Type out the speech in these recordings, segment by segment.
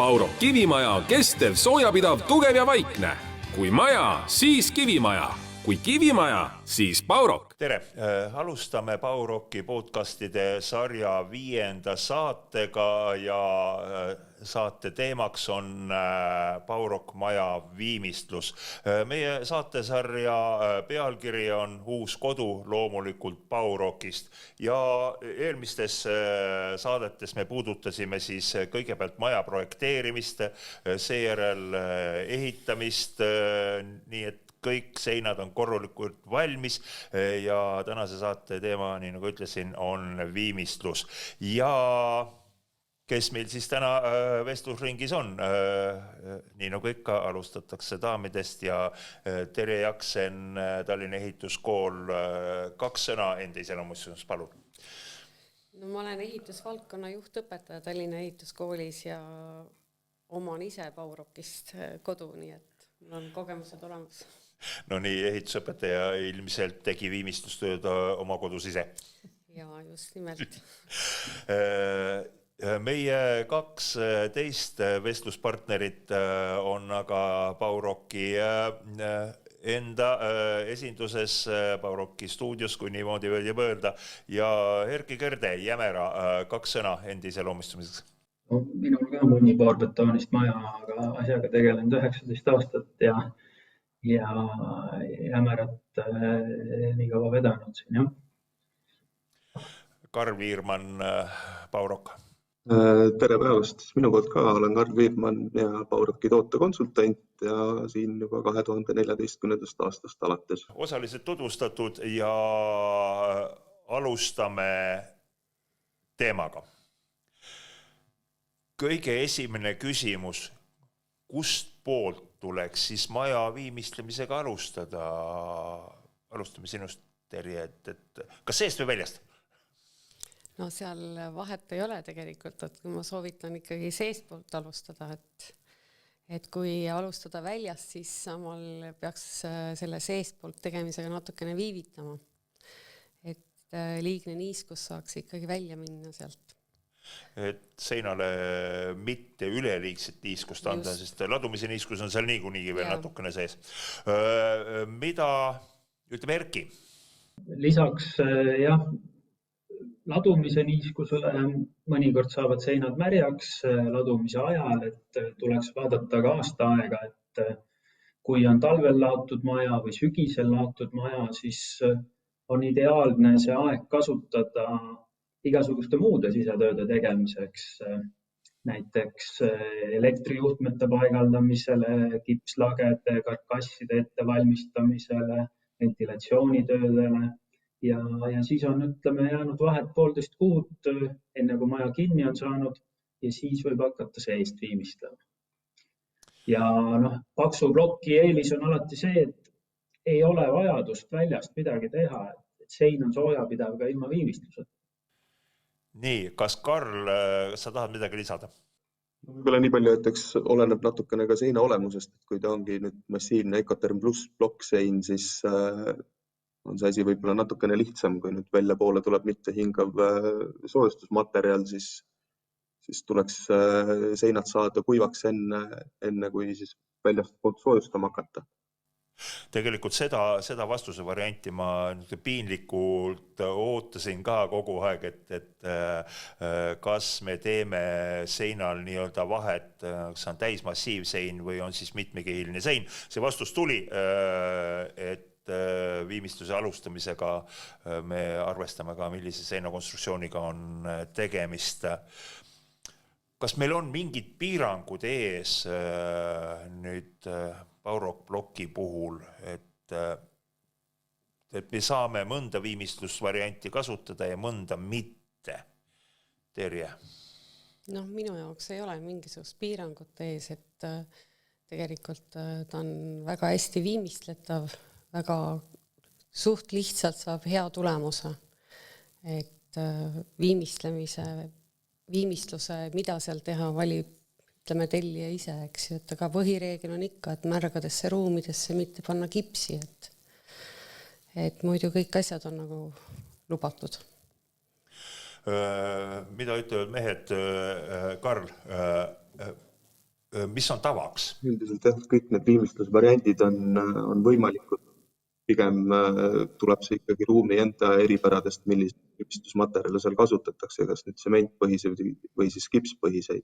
Paurok kivimaja on kestev, soojapidav, tugev ja vaikne. Kui maja, siis kivimaja. Kui kivimaja, siis Paurok. Tere! Alustame Pauroki podcastide sarja 5. saatega ja saate teemaks on Paurok maja viimistlus. Meie saatesarja pealkiri on Uus kodu loomulikult Paurokist ja eelmistes saadetes me puudutasime siis kõigepealt maja projekteerimist, seejärel ehitamist, nii et kõik seinad on korralikult valmis ja tänase saate teema, nii nagu ütlesin, on viimistlus. Ja kes meil siis täna vestlusringis on? Nii nagu ikka, alustatakse daamidest ja Terje Jaksen, Tallinna ehituskool, 2 sõna enda iseloomustusest, palun. No, ma olen ehitusvaldkonna juhtõpetaja Tallinna ehituskoolis ja oman ise Paurokist kodu, nii et mul on kogemused olemas. No nii, ehitusõpetaja ilmselt tegi viimistlustööd oma kodus ise. Ja just nimelt. Meie 2 teist vestluspartnerit on aga Pauroki enda esinduses, Pauroki stuudios, kui niimoodi võib öelda, ja Erki Kõrde, Jämera, 2 sõna enda iseloomustumiseks. No, minul ka mõni paar betoonist maja, aga asjaga tegelen 19 aastat ja Jämerat nii kaua vedanud siin, jah. Karl Viirmann, Paurok. Tere päevast. Minu poolt ka olen Karl Viirmann ja Pauroki tootekonsultant ja siin juba 2014. aastast alates. Osaliselt tutvustatud ja alustame teemaga. Kõige esimene küsimus, kust poolt tuleks siis maja viimistlemisega alustada? Alustame sinust, Terje, et kas seest või väljast? No seal vahet ei ole tegelikult, et kui ma soovitan ikkagi seest poolt alustada, et kui alustada väljast, siis samal peaks selle seest poolt tegemisega natukene viivitama. Et liigne niiskus saaks ikkagi välja minna sealt. Et seinale mitte üleliigset niiskust anda, sest ladumise niiskus on seal niikuinii veel natukene sees. Mida ütleme Erki? Lisaks jah, ladumise niiskusele mõnikord saavad seinad märjaks ladumise ajal, et tuleks vaadata ka aasta aega, et kui on talvel laotud maja või sügisel laotud maja, siis on ideaalne see aeg kasutada igasuguste muude sisetööde tegemiseks, näiteks elektrijuhtmete paigaldamisele, kipslagede, karkasside ettevalmistamisele, ventilatsioonitöödele ja siis on, ütleme, jäänud vahet 1,5 kuud enne kui maja kinni on saanud ja siis võib hakata seest viimistlema. Ja paksu ploki eelis on alati see, et ei ole vajadust väljast midagi teha, et sein on soojapidav ka ilma viimistluseta. Nii, kas Karl, sa tahad midagi lisada? Võib-olla nii palju, et eks oleneb natukene ka seina olemusest, et kui ta ongi nüüd massiivne Ecoterm Plus blokksein, siis on see asi võib-olla natukene lihtsam, kui nüüd välja poole tuleb mitte hingav soojustusmaterjal, siis tuleks seinad saada kuivaks enne kui siis väljast poolt soojustama hakata. Tegelikult seda vastuse varianti ma piinlikult ootasin ka kogu aeg, et kas me teeme seinal nii-öelda vahet, kas on täismassiivsein või on siis mitmekihiline sein. See vastus tuli, et viimistluse alustamisega me arvestame ka, millise seinakonstruktsiooniga on tegemist. Kas meil on mingid piirangud ees nüüd Paurok ploki puhul, et me saame mõnda viimistlusvarianti kasutada ja mõnda mitte? Terje? No minu jaoks ei ole mingisugust piirangut ees, et tegelikult ta on väga hästi viimistletav, väga suht lihtsalt saab hea tulemuse, et viimistluse, mida seal teha, valib ütleme tellija ise, eks ju, et aga põhireegel on ikka, et märgadesse ruumidesse mitte panna kipsi, et muidu kõik asjad on nagu lubatud. Mida ütlevad mehed, Karl, mis on tavaks? Üldiselt jah, kõik need viimistlusvariandid on võimalikud. Pigem tuleb see ikkagi ruumi enda eripäradest, millist viimistlusmaterjale seal kasutatakse, kas nüüd sementpõhiseid või siis kipspõhiseid.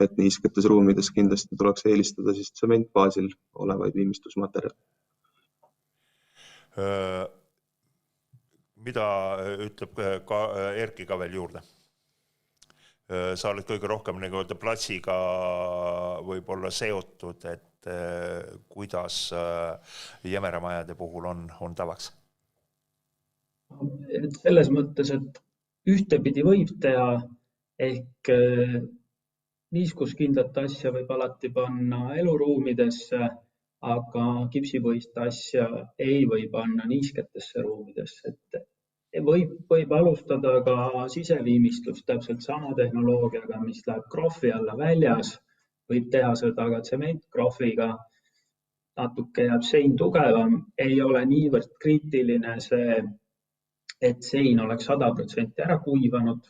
Et niisketes ruumides kindlasti tuleks eelistada siis sementbaasil olevaid viimistlusmaterjale. Mida ütleb ka Erki ka veel juurde? Sa oled kõige rohkem nagu platsiga võib-olla seotud, et kuidas jämeramajade puhul on tavaks? Selles mõttes, et ühtepidi võib teha, ehk niiskuskindlat asja võib alati panna eluruumidesse, aga kipsipõhist asja ei või panna niisketesse ruumidesse. Võib alustada ka siseviimistlust täpselt sama tehnoloogiaga, mis läheb krohvi alla väljas. Võib teha seda ka tsementkrohviga. Natuke jääb sein tugevam. Ei ole niivõrd kriitiline see, et sein oleks 100% ära kuivanud.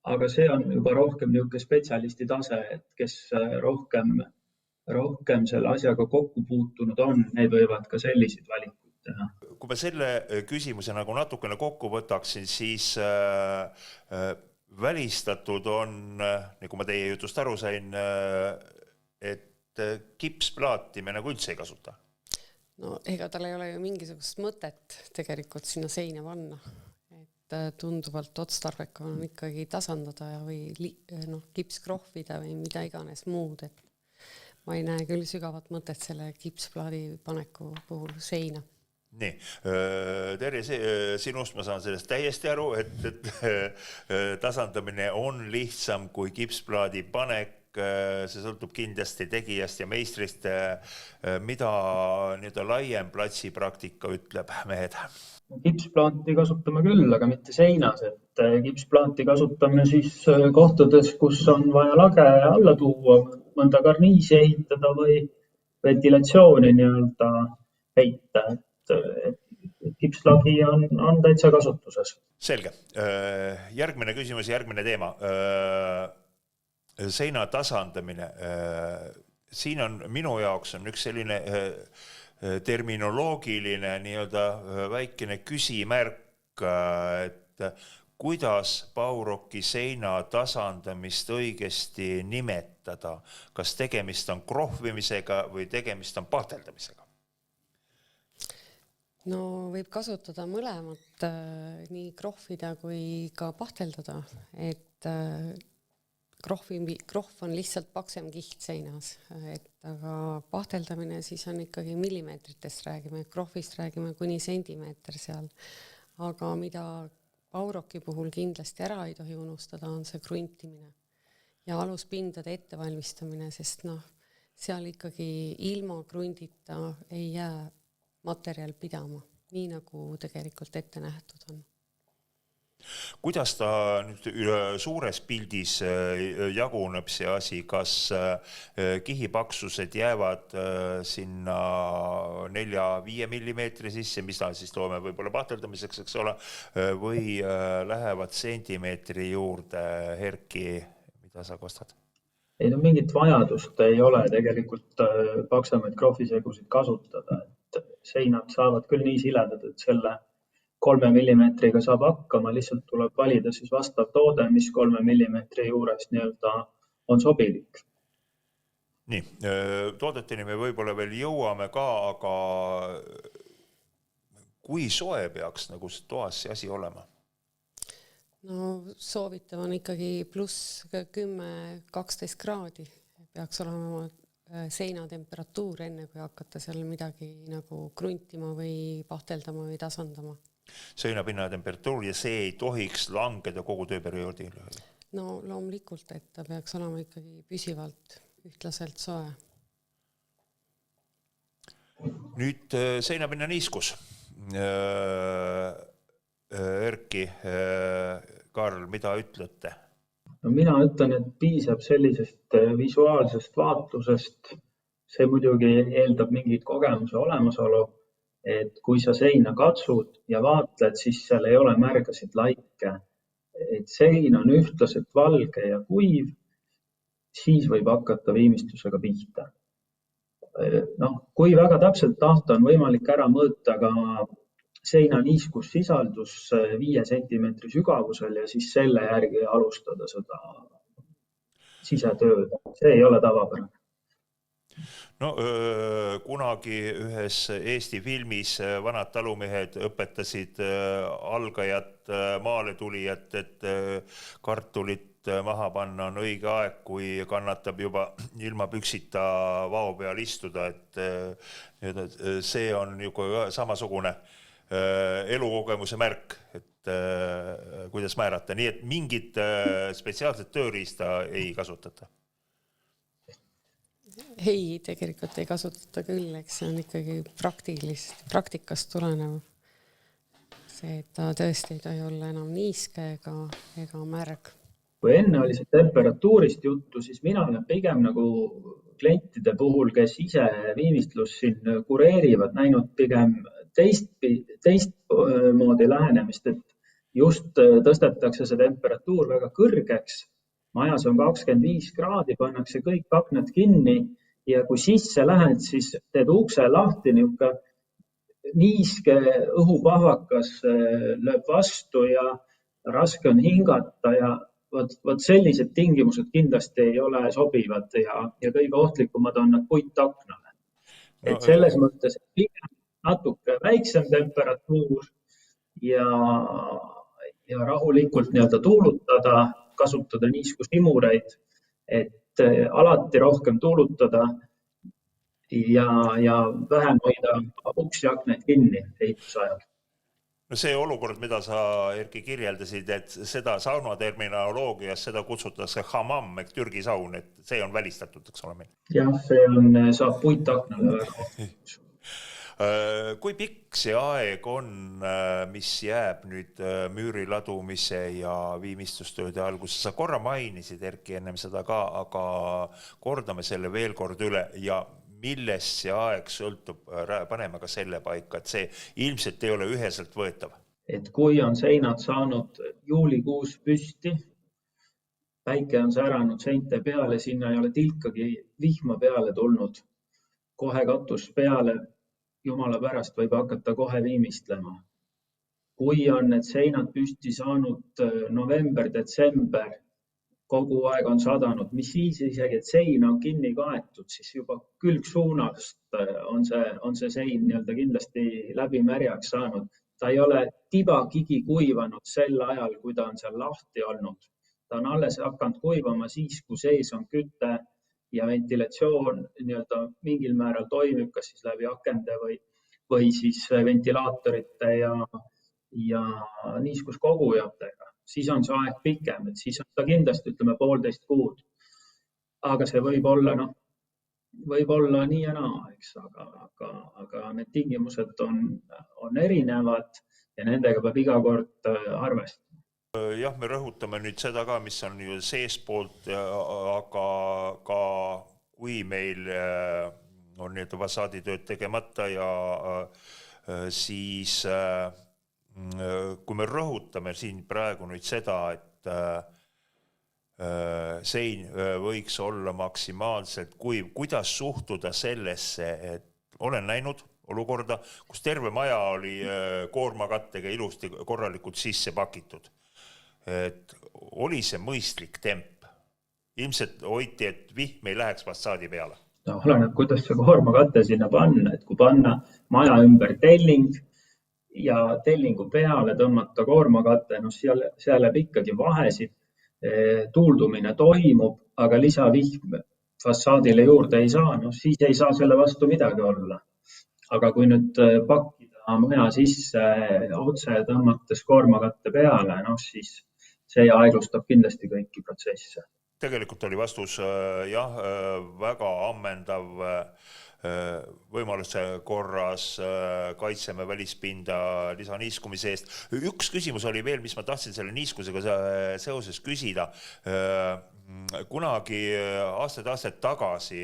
Aga see on juba rohkem niisugune spetsialisti tase, et kes rohkem selle asjaga kokku puutunud on, need võivad ka selliseid valikuid teha. Kui ma selle küsimuse nagu natukene kokku võtaksin, siis välistatud on, nagu ma teie jutust aru sain, et kipsplaati me nagu üldse ei kasuta. No ega tal ei ole ju mingisugust mõtet tegelikult sinna seina panna. Et tunduvalt otstarbekam on ikkagi tasandada või kipskrohvida või mida iganes muud. Et ma ei näe küll sügavat mõtet selle kipsplaadi paneku puhul seina. Nii, Terje, sinust ma saan sellest täiesti aru, et tasandamine on lihtsam kui kipsplaadi panek. See sõltub kindlasti tegijast ja meistrist. Mida nüüd laiem platsipraktika ütleb, mehed? Kipsplaati kasutame küll, aga mitte seinas. Et kipsplaati kasutame siis kohtades, kus on vaja lage alla tuua, mõnda karniisi ehitada või ventilatsiooni nii-öelda heita. Kipslagi on täitsa kasutuses. Selge. Järgmine küsimus, järgmine teema. Seina tasandamine. Siin on minu jaoks on üks selline terminoloogiline nii-öelda väikene küsimärk, et kuidas Bauroki seina tasandamist õigesti nimetada. Kas tegemist on krohvimisega või tegemist on pahteldamisega? No võib kasutada mõlemat, nii krohvida kui ka pahteldada, et krohv on lihtsalt paksem kiht seinas, aga pahteldamine siis on ikkagi millimeetritest räägime, krohvist räägime kuni sentimeeter seal. Aga mida Bauroki puhul kindlasti ära ei tohi unustada, on see kruntimine ja aluspindade ettevalmistamine, sest seal ikkagi ilma krundita ei jää materjal pidama, nii nagu tegelikult ette nähtud on. Kuidas ta nüüd suures pildis jaguneb see asi, kas kihipaksused jäävad sinna 4-5 millimeetri sisse, mis ta siis toome võib-olla pahteldamiseks, eks ole, või lähevad sentimeetri juurde? Erki, mida sa kostad? Ei, mingit vajadust ei ole tegelikult paksemaid krohvisegusid kasutada. Et seinad saavad küll nii siledad, et selle 3 millimeetriga saab hakkama, lihtsalt tuleb valida siis vastav toode, mis 3 millimeetri juures nii-öelda on sobilik. Nii, toodeteni me võib-olla veel jõuame ka, aga kui soe peaks nagu toas see asi olema? No soovitav on ikkagi pluss 10-12 kraadi. Peaks olema seinatemperatuur enne, kui hakata seal midagi nagu kruntima või pahteldama või tasandama. Seinapinna temperatuur ja see ei tohiks langeda kogu tööperioodil? No loomulikult, et ta peaks olema ikkagi püsivalt ühtlaselt soe. Nüüd seinapinna niiskus. Erki, Karl, mida ütlete? No mina ütlen, et piisab sellisest visuaalsest vaatlusest. See muidugi eeldab mingit kogemuse olemasolu. Et kui sa seina katsud ja vaatled, siis seal ei ole märgasid laike. Et sein on ühtlaselt valge ja kuiv siis võib hakata viimistlusega pihta. Kui väga täpselt tahta, on võimalik ära mõõta ka seina niiskussisaldus 5 sentimeetri sügavusel ja siis selle järgi alustada seda sisetööd. See ei ole tavapärane. No kunagi ühes Eesti filmis vanad talumehed õpetasid algajat maale tulijat, et kartulit maha panna on õige aeg, kui kannatab juba ilma püksita vao peal istuda, et see on juba samasugune elukogemuse märk, et kuidas määrata, nii et mingit spetsiaalset tööriista ei kasutata. Ei, tegelikult ei kasutata küll, eks see on ikkagi praktikast tulenev. See, et ta tõesti ei tohi olla enam niiske ega märg. Kui enne oli see temperatuurist juttu, siis mina olen pigem nagu klientide puhul, kes ise viimistlus siin kureerivad, näinud pigem teist moodi lähenemist, et just tõstetakse see temperatuur väga kõrgeks. Majas on 25 kraadi, pannakse kõik aknad kinni ja kui sisse lähed, siis teed ukse lahti, niiske õhupahvakas lööb vastu ja raske on hingata ja võt sellised tingimused kindlasti ei ole sobivad ja kõige ohtlikumad on nad puitaknale. Et selles mõttes natuke väiksem temperatuur ja rahulikult tuulutada, kasutada niiskusimureid, et alati rohkem tuulutada ja vähem hoida uksi akneid kinni ehitusajal. No see olukord, mida sa, Erki, kirjeldasid, et seda sauna terminoloogias, seda kutsutakse hamam, ehk Türgi saun, et see on välistatud, eks ole meil? Jah, see saab puitaknale väga. Kui pikk see aeg on, mis jääb nüüd müüri ladumise ja viimistlustööde alguses? Sa korra mainisid, Erki, ennem seda ka, aga kordame selle veel kord üle ja millest see aeg sõltub, paneme ka selle paika, et see ilmselt ei ole üheselt võetav. Et kui on seinad saanud juulikuus püsti, päike on säranud seinte peale, sinna ei ole tilkagi vihma peale tulnud, kohe katus peale, jumala pärast võib hakata kohe viimistlema. Kui on need seinad püsti saanud november, detsember, kogu aeg on sadanud, mis siis isegi, et sein on kinni kaetud, siis juba külgsuunast on see sein kindlasti läbi märjaks saanud. Ta ei ole tibakigi kuivanud sel ajal, kui ta on seal lahti olnud. Ta on alles hakanud kuivama siis, kui sees on küte ja ventilatsioon mingil määral toimib, kas siis läbi akende või siis ventilaatorite ja niiskuskogujatega. Siis on see aeg pikem, et siis on ta kindlasti 1,5 kuud. Aga see võib olla nii ja naa, eks, aga need tingimused on erinevad ja nendega peab iga kord arvestama. Jah, me rõhutame nüüd seda ka, mis on seespoolt, aga ka kui meil on fassaaditööd tegemata ja siis kui me rõhutame siin praegu nüüd seda, et sein võiks olla maksimaalselt kuiv, kuidas suhtuda sellesse, et olen näinud olukorda, kus terve maja oli koormakattega ilusti korralikult sisse pakitud. Et oli see mõistlik temp. Ilmselt hoiti, et vihm ei läheks fassaadi peale. Oleneb, kuidas see koormakate sinna panna, et kui panna maja ümber telling ja tellingu peale tõmmata koormakate, seal jääb ikkagi vahesid, tuuldumine toimub, aga lisavihm fassaadile juurde ei saa, siis ei saa selle vastu midagi olla. Aga kui nüüd pakkida maja sisse otse tõmmates koormakatte peale, siis see aeglustab kindlasti kõiki protsesse. Tegelikult oli vastus väga ammendav, võimaluse korras kaitseme välispinda lisaniiskumise eest. Üks küsimus oli veel, mis ma tahtsin selle niiskusega seoses küsida. Kunagi aastaid tagasi,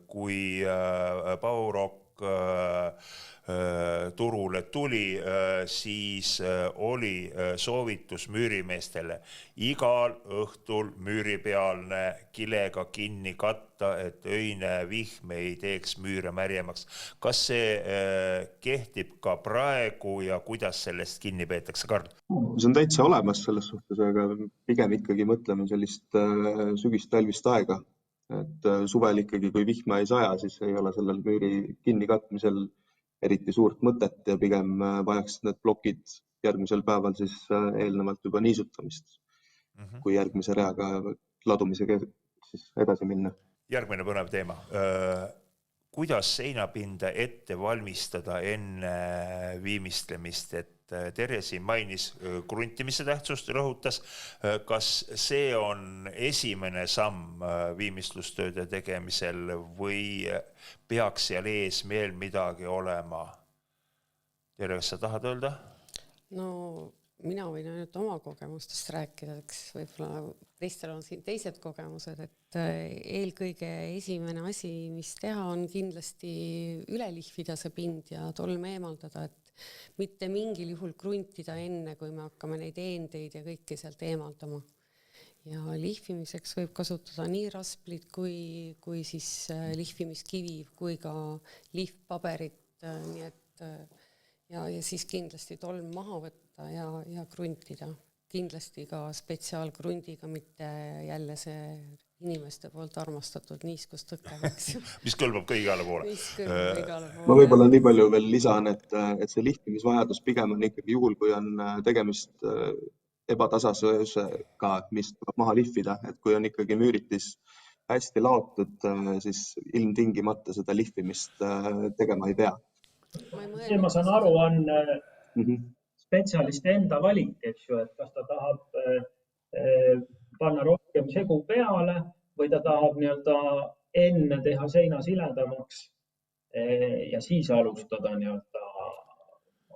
kui Baurok paurok turule tuli, siis oli soovitus müürimeestele igal õhtul müüripealne kilega kinni katta, et öine vihm ei teeks müüre märjemaks. Kas see kehtib ka praegu ja kuidas sellest kinni peetakse, Karl? See on täitsa olemas selles suhtes, aga pigem ikkagi mõtleme sellist sügist-talvist aega. Et suvel ikkagi, kui vihma ei saja, siis ei ole sellel müüri kinni katmisel eriti suurt mõtet ja pigem vajaks need plokid järgmisel päeval siis eelnevalt juba niisutamist, kui järgmise reaga ladumisega siis edasi minna. Järgmine põnev teema. Kuidas seinapinda ette valmistada enne viimistlemist, et Terje siin mainis kruntimise tähtsust rõhutas. Kas see on esimene samm viimistlustööde tegemisel või peaks seal ees veel midagi olema? Terje, kas sa tahad öelda? No mina võin ainult oma kogemustest rääkida, eks võib-olla teistel on siin teised kogemused, et eelkõige esimene asi, mis teha, on kindlasti üle lihvida see pind ja tolm eemaldada, et mitte mingil juhul kruntida enne, kui me hakkame neid eendeid ja kõike sealt eemaldama. Ja lihvimiseks võib kasutada nii rasplit kui siis lihvimiskivi kui ka lihvpaberit, nii et ja siis kindlasti tolm maha võtta ja kruntida. Kindlasti ka spetsiaalkrundiga, mitte jälle see inimeste poolt armastatud niiskustõke. Mis kõlbab ka igale poole. Ma võib-olla nii palju veel lisan, et see lihtimisvajadus pigem on ikkagi juhul, kui on tegemist ebatasasusega, mis tuleb maha lihvida. Et kui on ikkagi müüritis hästi laotud, siis ilmtingimata seda lihvimist tegema ei pea. See ma saan aru, on spetsialisti enda valik, et kas ta tahab panna rohkem segu peale või ta tahab enne teha seina siledamaks ja siis alustada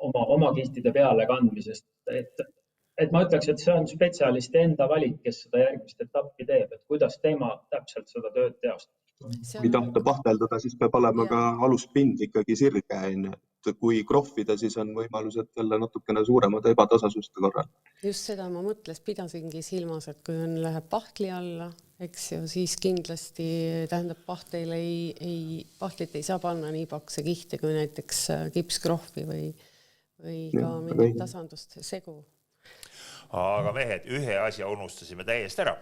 oma kihtide peale kandmisest. Et ma ütleks, et see on spetsialisti enda valik, kes seda järgmist etappi teeb, et kuidas tema täpselt seda tööd teostab. Kui tahta pahteldada, siis peab olema ka aluspind ikkagi sirge. Kui krohvida, siis on võimalused jälle natukene suuremad ebatasasuste korral. Just seda ma pidasingi silmas, et kui läheb pahtli alla, eks ju, siis kindlasti tähendab pahtlit ei saa panna nii pakse kihte kui näiteks kipskrohvi või ka mingit tasandust segu. Aga mehed, ühe asja unustasime täiesti ära.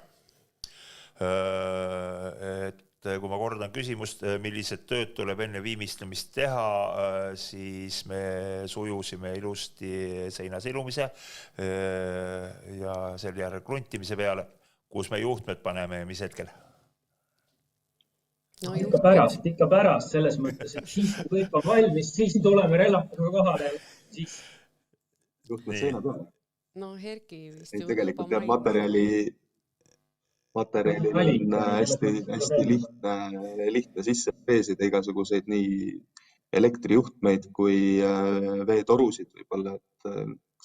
Et kui ma kordan küsimust, millised tööd tuleb enne viimistlemist teha, siis me sujusime ilusti seina silumise ja selle järel kruntimise peale, kus me juhtmed paneme ja mis hetkel? No, ikka pärast selles mõttes, et siis kui kõik on valmis, siis tuleme rellatama kohale. Siis juhtmed seina peale. No Herki vist ju tegelikult peab materjalil on hästi lihtne sisse freesida igasuguseid nii elektrijuhtmeid kui veetorusid võib-olla, et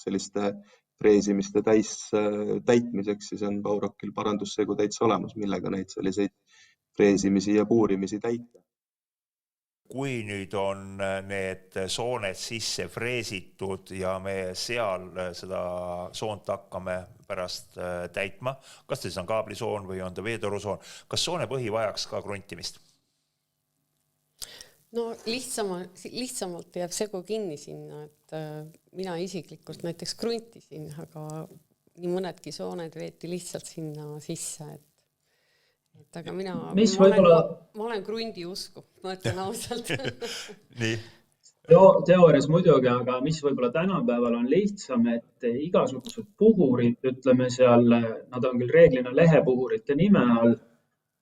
selliste freesimiste täitmiseks siis on Paurokil parandussegu täitsa olemas, millega neid selliseid freesimisi ja puurimisi täita. Kui nüüd on need sooned sisse freesitud ja me seal seda soont hakkame pärast täitma, kas see on kaablisoon või on ta veetorusoon, kas soone põhi vajaks ka kruntimist? No lihtsamalt jääb segu kinni sinna, et mina isiklikult näiteks kruntisin, aga nii mõnedki sooned veeti lihtsalt sinna sisse, aga ma olen krundi usku, ma ütlen ausalt. Nii. Teoorias muidugi, aga mis võib-olla tänapäeval on lihtsam, et igasugused puhurid, ütleme seal, nad on küll reeglina lehepuhurite nime all,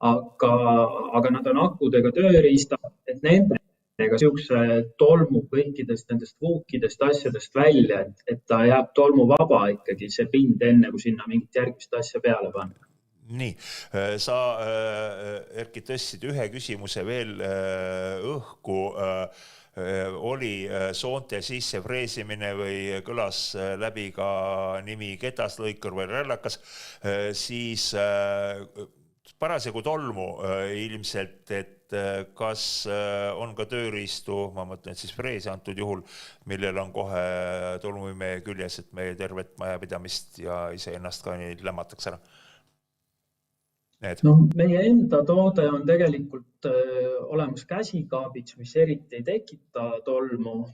aga nad on akudega tööriistad, et nendega siukse tolmu kõikidest nendest vuukidest asjadest välja, et ta jääb tolmu vaba ikkagi see pind enne, kui sinna mingit järgmist asja peale panna. Nii, sa Erki tõstsid ühe küsimuse veel õhku, oli soonte sisse freesimine või kõlas läbi ka nimi ketaslõikur või rällakas, siis parasjagu tolmu ilmselt, et et kas on ka tööriistu, ma mõtlen siis freesi antud juhul, millel on kohe tolmuimeja küljes, et meie tervet majapidamist ja iseennast ka nii lämmataks ära? No, meie enda toode on tegelikult olemas käsikaabits, mis eriti ei tekita tolmu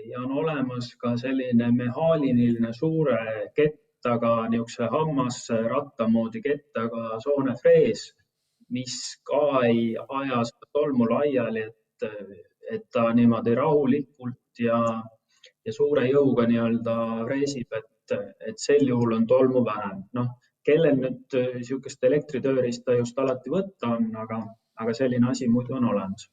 ja on olemas ka selline mehaaniline suure kettaga, niisuguse hammasratta moodi kettaga soonefrees, mis ka ei aja seda tolmu laiali, et ta niimoodi rahulikult ja suure jõuga nii-öelda freesib, et sel juhul on tolmu vähem. Kellel nüüd niisugust elektritööriista just alati võtta on, aga selline asi muidu on olemas.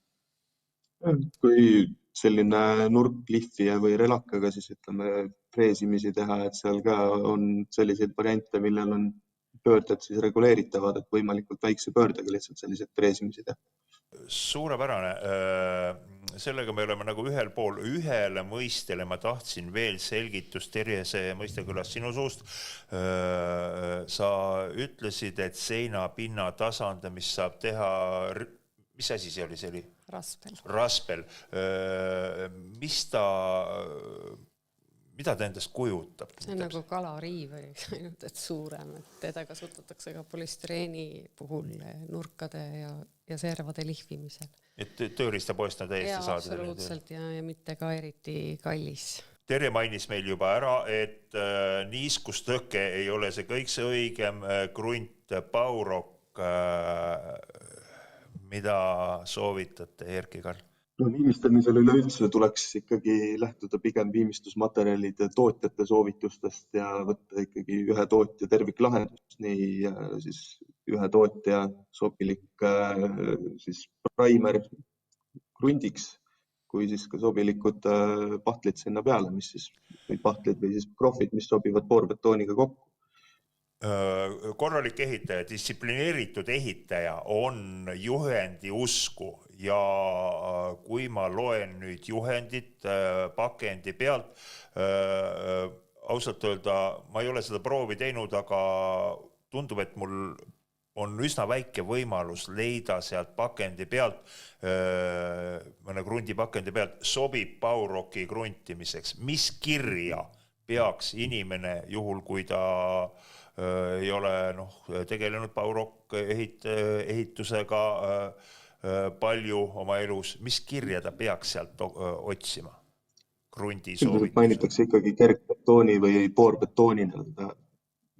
Kui selline nurklihvija või relakaga siis ütleme freesimisi teha, et seal ka on selliseid variante, millel on pöörded siis reguleeritavad, et võimalikult väikse pöördega lihtsalt sellised freesimisi teha. Suurepärane. Sellega me oleme nagu ühel pool, ühele mõistele ma tahtsin veel selgitust, Terje, see mõiste kõlas sinu suust. Sa ütlesid, et seinapinna tasandamist saab teha, mis asi see oli? See oli? Raspel. Mida ta endast kujutab? See on nagu kalariiv, ainult et suurem, et teda kasutatakse ka polüstireeni puhul nurkade ja servade lihvimisel. Et tööriistapoest on täiesti saada? Absoluutselt ja mitte ka eriti kallis. Terje mainis meil juba ära, et niiskustõke ei ole see kõik see õigem krunt, Baurok, mida soovitate, Erki Karl? Viimistamisel üleüldse tuleks ikkagi lähtuda pigem viimistlusmaterjalide tootjate soovitustest ja võtta ikkagi ühe tootja terviklahendus, nii siis ühe tootja sobilik siis primer krundiks, kui siis ka sobilikud pahtlid sinna peale, mis siis pahtlid või siis krohvid, mis sobivad boorbetooniga kokku. Korralik ehitaja, distsiplineeritud ehitaja on juhendi usku ja kui ma loen nüüd juhendit pakendi pealt, ausalt öelda, ma ei ole seda proovi teinud, aga tundub, et mul on üsna väike võimalus leida sealt pakendi pealt, mõne krundi pakendi pealt, sobib Bauroki kruntimiseks. Mis kirja peaks inimene juhul, kui ta ei ole tegelenud Baurok ehitusega palju oma elus, mis kirja ta peaks sealt otsima? Krundi soovitus. Mainitakse ikkagi kergbetooni või boorbetooni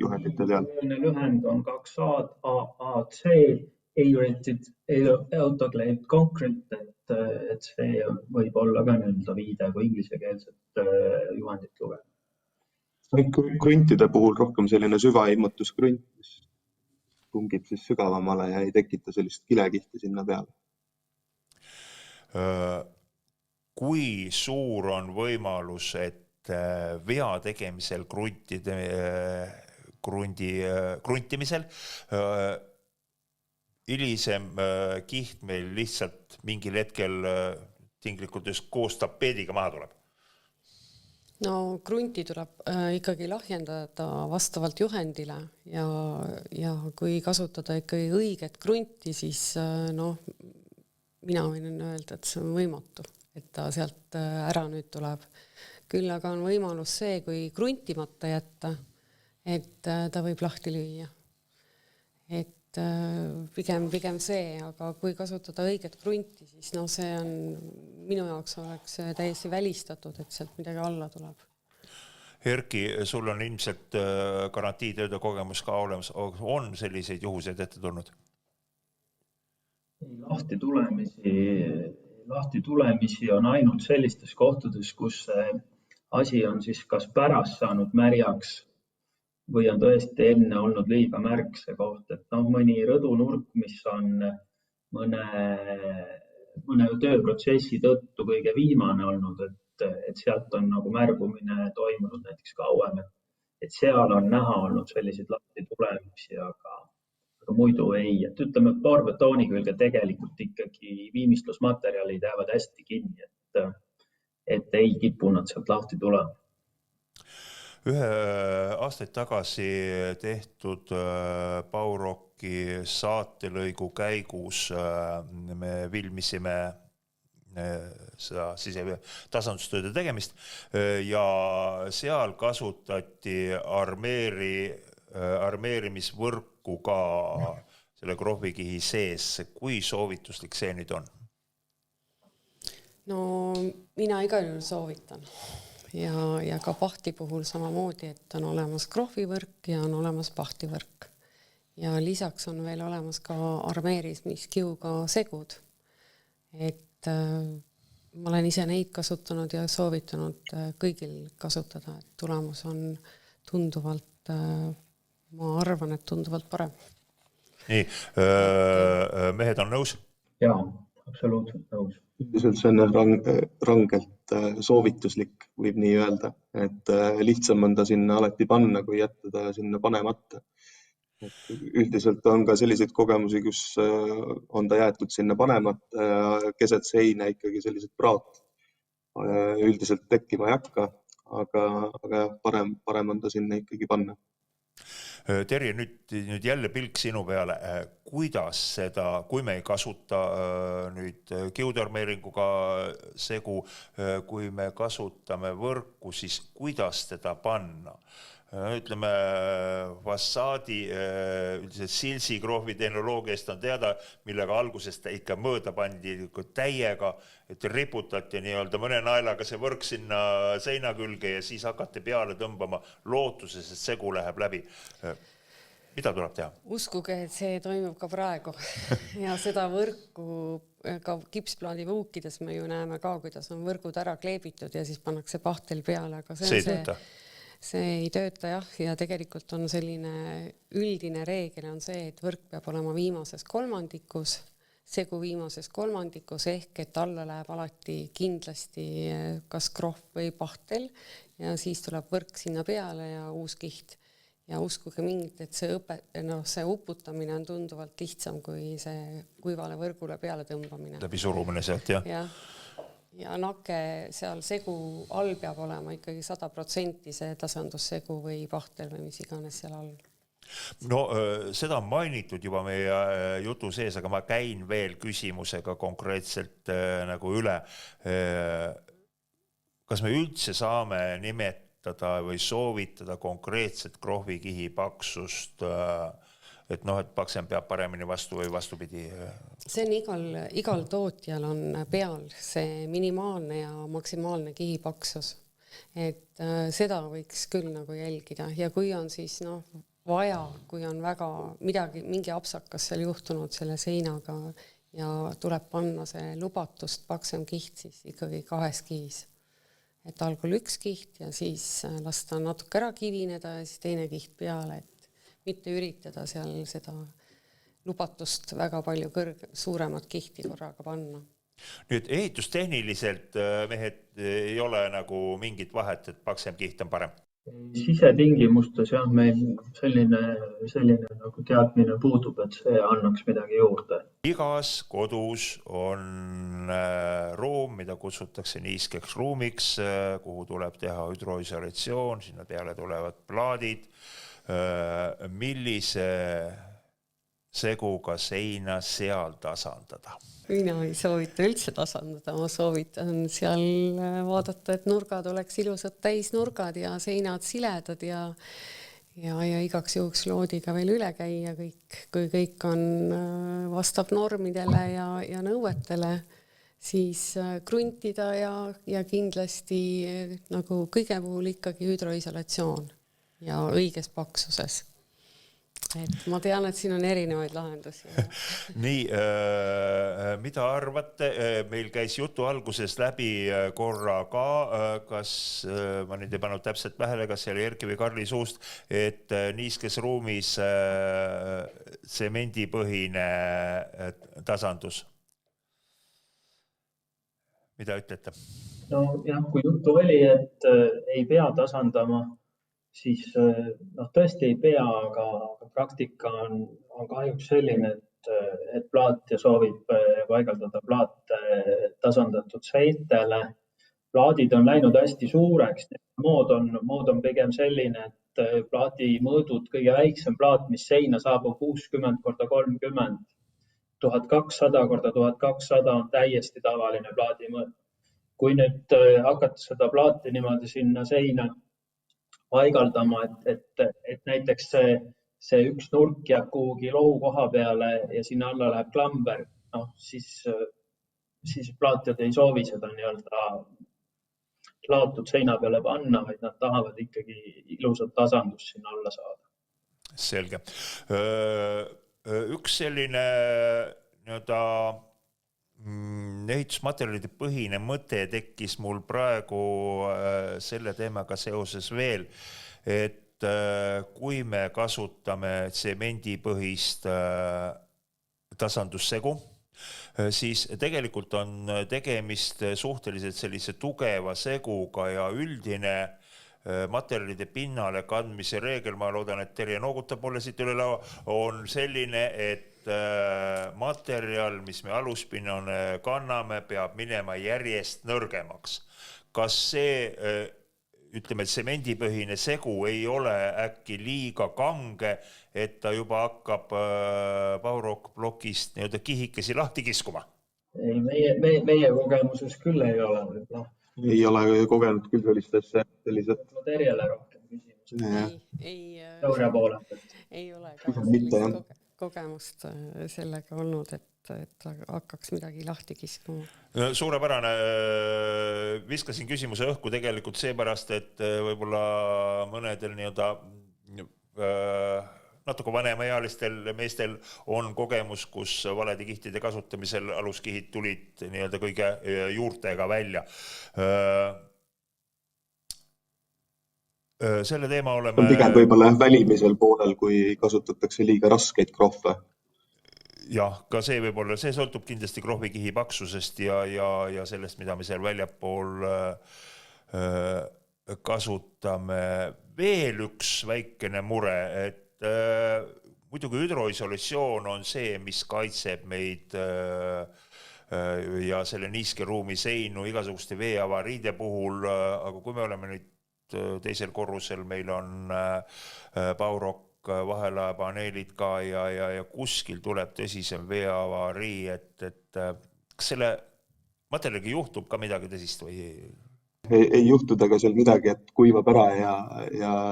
juhendite peal. Lühend on 2A, AAC, A-rated autoclaved concrete, et see võib olla ka viide, kui inglisekeelset juhendit lugeda. Kruntide puhul rohkem selline süvaimmutuskrunt, mis tungib siis sügavamale ja ei tekita sellist kilekihti sinna peale. Kui suur on võimalus, et vea tegemisel kruntimisel hilisem kiht meil lihtsalt mingil hetkel tinglikult koos tapeediga maha tuleb? No krunti tuleb ikkagi lahjendada vastavalt juhendile ja kui kasutada ikkagi õiget krunti, siis mina võin öelda, et see on võimatu, et ta sealt ära nüüd tuleb. Küll aga on võimalus see, kui kruntimata jätta, et ta võib lahti lüüa. Et pigem see, aga kui kasutada õiget krunti, siis see on minu jaoks oleks täiesti välistatud, et sealt midagi alla tuleb. Erki, sul on ilmselt garantiitööde kogemus ka olemas. On selliseid juhuseid ette tulnud? Lahti tulemisi on ainult sellistes kohtades, kus asi on siis kas pärast saanud märjaks või on tõesti enne olnud liiga märg see koht, et mõni rõdunurk, mis on mõne tööprotsessi tõttu kõige viimane olnud, et sealt on nagu märgumine toimunud näiteks kauem, et seal on näha olnud selliseid lahti tulemisi, aga muidu ei. Et ütleme, boorbetooni külge tegelikult ikkagi viimistlusmaterjalid jäävad hästi kinni, et ei kipu nad sealt lahti tulema. Ühe aastaid tagasi tehtud Bauroki PowerRocki saatelõigu käigus me filmisime seda tasandustööde tegemist ja seal kasutati armeerimisvõrku ka selle krohvikihi sees. Kui soovituslik see nüüd on? No mina igal juhul soovitan ja ka pahti puhul samamoodi, et on olemas krohvivõrk ja on olemas pahtivõrk. Ja lisaks on veel olemas ka armeeriskiuga segud. Et ma olen ise neid kasutanud ja soovitanud kõigil kasutada, et tulemus on tunduvalt, ma arvan, et tunduvalt parem. Nii, mehed on nõus? Jaa, absoluutselt nõus. Üldiselt see on rangelt soovituslik, võib nii öelda, et lihtsam on ta sinna alati panna, kui jätta ta sinna panemata. Üldiselt on ka selliseid kogemusi, kus on ta jäetud sinna panemata ja keset seina ikkagi sellised praat üldiselt tekkima ei hakka, aga parem on ta sinna ikkagi panna. Terje, nüüd jälle pilk sinu peale. Kuidas seda, kui me ei kasuta nüüd kiudarmeeringuga segu, kui me kasutame võrku, siis kuidas teda panna? Ütleme, fassaadi üldiselt silsikrohvi tehnoloogiast on teada, millega algusest ikka mööda pandi täiega, et riputati nii-öelda mõne naelaga see võrk sinna seina külge ja siis hakati peale tõmbama lootuses, et segu läheb läbi. Mida tuleb teha? Uskuge, et see toimub ka praegu ja seda võrku ka kipsplaadi vuukides me ju näeme ka, kuidas on võrgud ära kleebitud ja siis pannakse pahtel peale, aga see ei tööta jah, ja tegelikult on selline üldine reegel on see, et võrk peab olema viimases kolmandikus, segu viimases kolmandikus ehk et alla läheb alati kindlasti kas krohv või pahtel ja siis tuleb võrk sinna peale ja uus kiht. Ja uskuge mingit, et see uputamine on tunduvalt lihtsam kui see kuivale võrgule peale tõmbamine. Läbi surumine sealt, jah? Jah. Ja nake seal segu all peab olema ikkagi 100% see tasandussegu või pahtel või mis iganes seal all. No seda on mainitud juba meie jutu sees, aga ma käin veel küsimusega konkreetselt nagu üle. Kas me üldse saame nimetada või soovitada konkreetset krohvikihi paksust, et paksem peab paremini vastu või vastupidi? See on igal tootjal on peal see minimaalne ja maksimaalne kihipaksus. Et seda võiks küll nagu jälgida ja kui on siis vaja, kui on väga mingi apsakas seal juhtunud selle seinaga ja tuleb panna see lubatust paksem kiht, siis ikkagi 2 kihis. Et algul 1 kiht ja siis lasta natuke ära kivineda ja siis teine kiht peale, et mitte üritada seal seda lubatust väga palju suuremat kihti korraga panna. Nüüd ehitustehniliselt mehed ei ole nagu mingit vahet, et paksem kiht on parem? Sisetingimustes jah, meil selline nagu teadmine puudub, et see annaks midagi juurde. Igas kodus on ruum, mida kutsutakse niiskeks ruumiks, kuhu tuleb teha hüdroisolatsioon, sinna peale tulevad plaadid. Millise seguga seina seal tasandada? Mina ei soovita üldse tasandada, ma soovitan seal vaadata, et nurgad oleks ilusad täisnurgad ja seinad siledad ja igaks juhuks loodiga veel üle käia kõik, kui kõik on vastab normidele ja nõuetele, siis kruntida ja kindlasti nagu kõige puhul ikkagi hüdroisolatsioon ja õiges paksuses. Et ma tean, et siin on erinevaid lahendusi. Nii, mida arvate? Meil käis jutu alguses läbi korra ka, kas ma nüüd ei pannud täpselt pähele, kas see oli Erki või Karli suust, et niiskes ruumis tsemendipõhine tasandus. Mida ütlete? No jah, kui juttu oli, et ei pea tasandama, siis tõesti ei pea, aga praktika on kahjuks selline, et plaatja soovib paigaldada plaate tasandatud seintele plaadid on läinud hästi suureks. Mood on pigem selline, et plaadi mõõdud, kõige väiksem plaat, mis seina saab, on 60x30. 1200x1200 on täiesti tavaline plaadimõõt. Kui nüüd hakata seda plaati niimoodi sinna seina paigaldama, et näiteks see üks nurk jääb kuhugi lohu koha peale ja sinna alla läheb klamber, siis plaatjad ei soovi seda nii-öelda laotud seina peale panna, vaid nad tahavad ikkagi ilusat tasandust sinna alla saada. Selge. Üks selline ehitusmaterjalide põhine mõte tekkis mul praegu selle teemaga seoses veel, et kui me kasutame tsemendipõhist tasandussegu, siis tegelikult on tegemist suhteliselt sellise tugeva seguga ja üldine materjalide pinnale kandmise reegel, ma loodan, et Terje noogutab mulle siit üle laua, on selline, et materjal, mis me aluspinnale kanname, peab minema järjest nõrgemaks. Kas see, ütleme, tsemendipõhine segu ei ole äkki liiga kange, et ta juba hakkab Baurock-plokist kihikesi lahti kiskuma? Ei, meie kogemuses küll ei ole võib-olla. Ei ole kogenud küll sellised. Terjele rohkem küsimus. Teooria poole. Ei ole ka sellist kogemust sellega olnud, et hakkaks midagi lahti kiskuma. Suurepärane. Viskasin küsimuse õhku tegelikult seepärast, et võib-olla mõnedel natuke vanemaealistel meestel on kogemus, kus valede kihtide kasutamisel aluskihid tulid kõige juurtega välja. Selle teema oleme... Pigem võib-olla välimisel poolel, kui kasutatakse liiga raskeid krohve. Jah, ka see võib-olla, see sõltub kindlasti krohvikihi paksusest ja sellest, mida me seal väljapool kasutame. Veel üks väikene mure, et muidugi hüdroisolatsioon on see, mis kaitseb meid ja selle niiske ruumi seinu igasuguste veeavariide puhul, aga kui me oleme nüüd teisel korrusel, meil on Baurock vahelaepaneelid ka ja kuskil tuleb tõsisem veeavarii, et kas selle materjaliga juhtub ka midagi tõsist või ei juhtuda ka seal midagi, et kuivab ära ja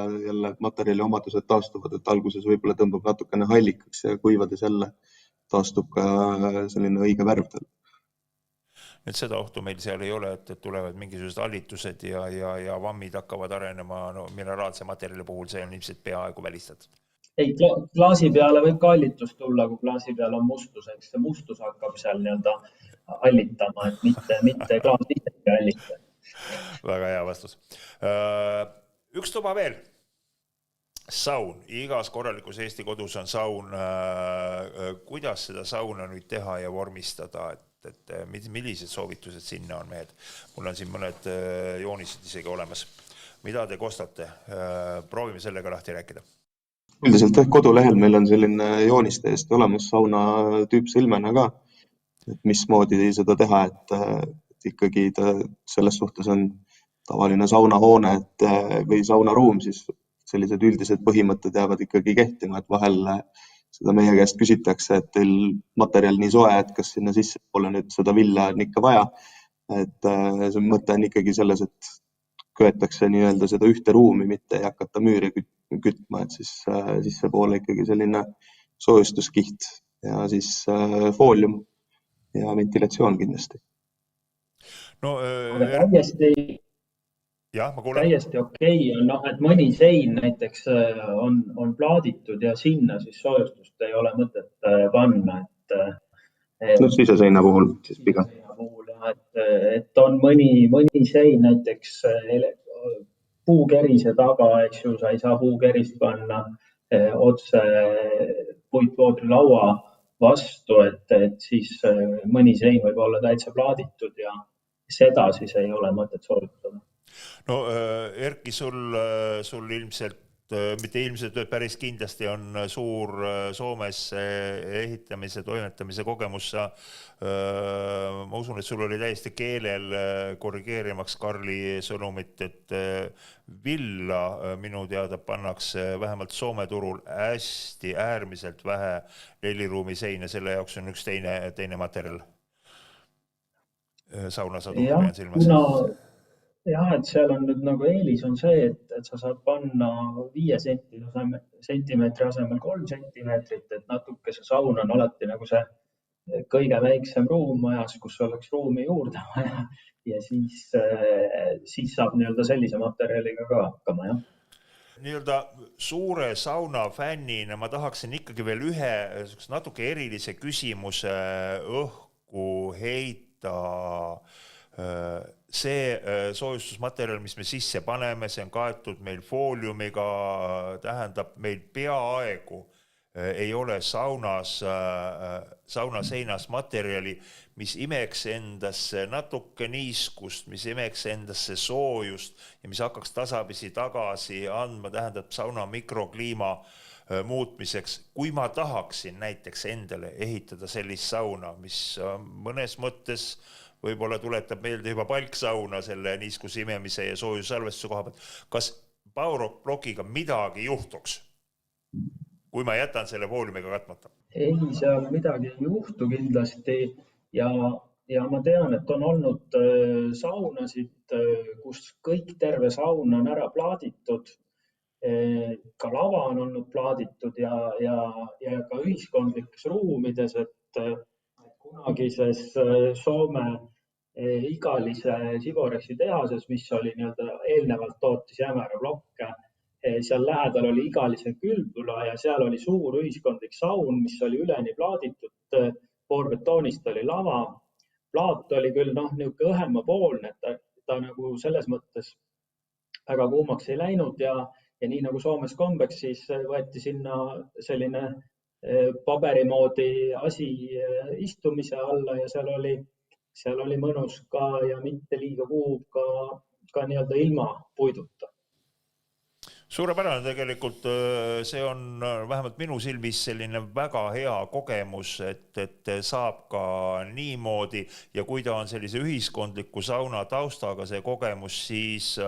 jälle materjali omadused taastuvad, et alguses võib-olla tõmbab natukene hallikaks ja kuivades jälle taastub ka selline õige värv. Et seda ohtu meil seal ei ole, et tulevad mingisugused allitused ja vammid hakkavad arenema mineraalse materjali puhul, see on ilmselt peaaegu välistatud. Ei, klaasi peale võib ka allitus tulla, kui klaasi peal on mustus, eks see mustus hakkab seal allitama, et mitte klaas ise allita. Väga hea vastus. Üks tuba veel. Saun. Igas korralikus Eesti kodus on saun. Kuidas seda sauna nüüd teha ja vormistada? Et millised soovitused sinna on mehed? Mul on siin mõned joonised isegi olemas. Mida te kostate? Proovime sellega lahti rääkida. Üldiselt kodulehel meil on selline jooniste eest olemas sauna tüüpsilmena ka. Et mismoodi seda teha, et ikkagi selles suhtes on tavaline saunahoone või saunaruum, siis sellised üldised põhimõtted jäävad ikkagi kehtima, et vahel seda meie käest küsitakse, et teil materjal nii soe, et kas sinna sisse pole nüüd seda villa on ikka vaja. Et see mõte on ikkagi selles, et köetakse nii-öelda seda ühte ruumi, mitte ei hakata müüri kütma, et siis sisse poole ikkagi selline soojustuskiht ja siis foolium ja ventilatsioon kindlasti. No, täiesti okei on, et mõni sein näiteks on plaaditud ja sinna siis soojustust ei ole mõtet panna. Siseseina puhul siis pigem. Et on mõni sein näiteks puukerise taga, eks ju, sa ei saa puukerist panna otse puitvoodri laua vastu, et siis mõni sein võib olla täitsa plaaditud ja seda siis ei ole mõtet sooritada. No Erki, sul ilmselt mitte ilmselt, päris kindlasti on suur Soomes ehitamise, toimetamise kogemus. Ma usun, et sul oli täiesti keelel korrigeerimaks Karli sõnumit, et villa minu teada pannakse vähemalt Soome turul hästi äärmiselt vähe lelliruumi seina, selle jaoks on üks teine materjal. Saunasadu pean silmas. Jah, et seal on nüüd nagu eelis on see, et sa saad panna 5 sentimeetri asemel 3 sentimeetrit, et natuke see saun on alati nagu see kõige väiksem ruum majas, kus oleks ruumi juurde vaja ja siis saab nii-öelda sellise materjaliga ka hakkama, jah. Nii-öelda suure sauna fännina ma tahaksin ikkagi veel ühe natuke erilise küsimuse õhku heita. See soojustusmaterjal, mis me sisse paneme, see on kaetud meil fooliumiga, tähendab meil peaaegu ei ole sauna seinas materjali, mis imeks endasse natuke niiskust, mis imeks endasse soojust ja mis hakkaks tasapisi tagasi andma, tähendab sauna mikrokliima muutmiseks. Kui ma tahaksin näiteks endale ehitada sellist sauna, mis mõnes mõttes võib-olla tuletab meelde juba palksauna selle niiskuse imemise ja soojussalvestuse koha pealt. Kas Powerrock blokiga midagi juhtuks, kui ma jätan selle fooliumiga katmata? Ei, seal midagi ei juhtu kindlasti ja ma tean, et on olnud saunasid, kus kõik terve saun on ära plaaditud. Ka lava on olnud plaaditud ja ka ühiskondlikes ruumides, et kunagises Soome Igalise Siborexi tehases, mis oli eelnevalt tootis Jämera blokke, seal lähedal oli Igalise külbula ja seal oli suur ühiskondlik saun, mis oli üleni plaaditud, poorbetoonist oli lava. Plaat oli küll niisugune õhemapoolne, et ta nagu selles mõttes väga kuumaks ei läinud ja nii nagu Soomes kombeks, siis võeti sinna selline paberi moodi asi istumise alla ja seal oli mõnus ka ja mitte liiga kuum ka nii-öelda ilma puiduta. Suurepärane tegelikult, see on vähemalt minu silmis selline väga hea kogemus, et saab ka niimoodi ja kui ta on sellise ühiskondliku sauna taustaga see kogemus, siis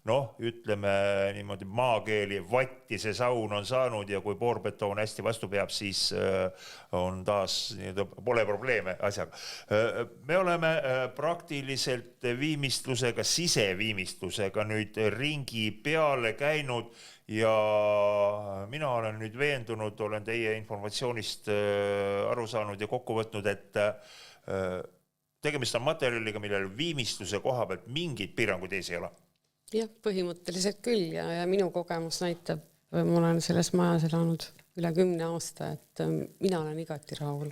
ütleme niimoodi maakeeli vatti see saun on saanud ja kui poorbetoon hästi vastu peab, siis on taas, pole probleeme asjaga. Me oleme praktiliselt viimistlusega, siseviimistlusega nüüd ringi peale käinud ja mina olen nüüd veendunud, olen teie informatsioonist aru saanud ja kokku võtnud, et tegemist on materjaliga, millel viimistluse koha pealt mingid piirangud ees ei ole. Jah, põhimõtteliselt küll ja minu kogemus näitab, ma olen selles majas elanud üle 10 aasta, et mina olen igati rahul.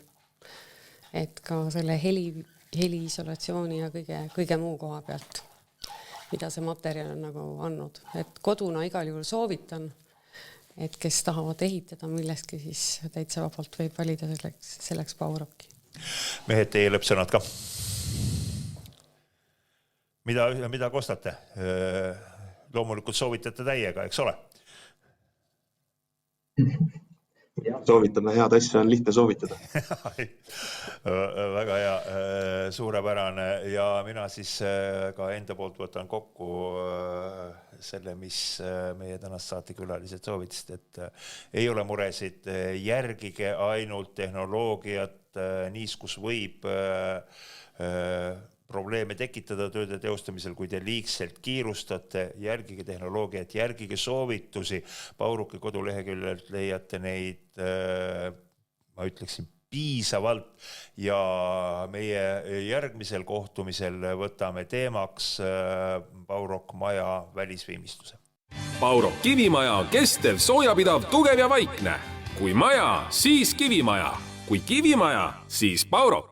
Et ka selle heliisolatsiooni ja kõige muu koha pealt, mida see materjal on nagu andnud. Et koduna igal juhul soovitan, et kes tahavad ehitada milleski, siis täitsa vabalt võib valida selleks Powerrocki. Mehed, teie lõppsõnad ka. Mida kostate? Loomulikult soovitate täiega, eks ole? Soovitame head asja, on lihtne soovitada. Väga hea, suurepärane ja mina siis ka enda poolt võtan kokku selle, mis meie tänast saatekülalised soovitasid, et ei ole muresid, järgige ainult tehnoloogiat, niiskus võib probleeme tekitada tööde teostamisel, kui te liigselt kiirustate, järgige tehnoloogiat, järgige soovitusi. Powerrocki koduleheküljelt leiate neid, ma ütleksin, piisavalt ja meie järgmisel kohtumisel võtame teemaks Powerrock maja välisviimistluse. Powerrock kivimaja, kestev, soojapidav, tugev ja vaikne. Kui maja, siis kivimaja. Kui kivimaja, siis Powerrock.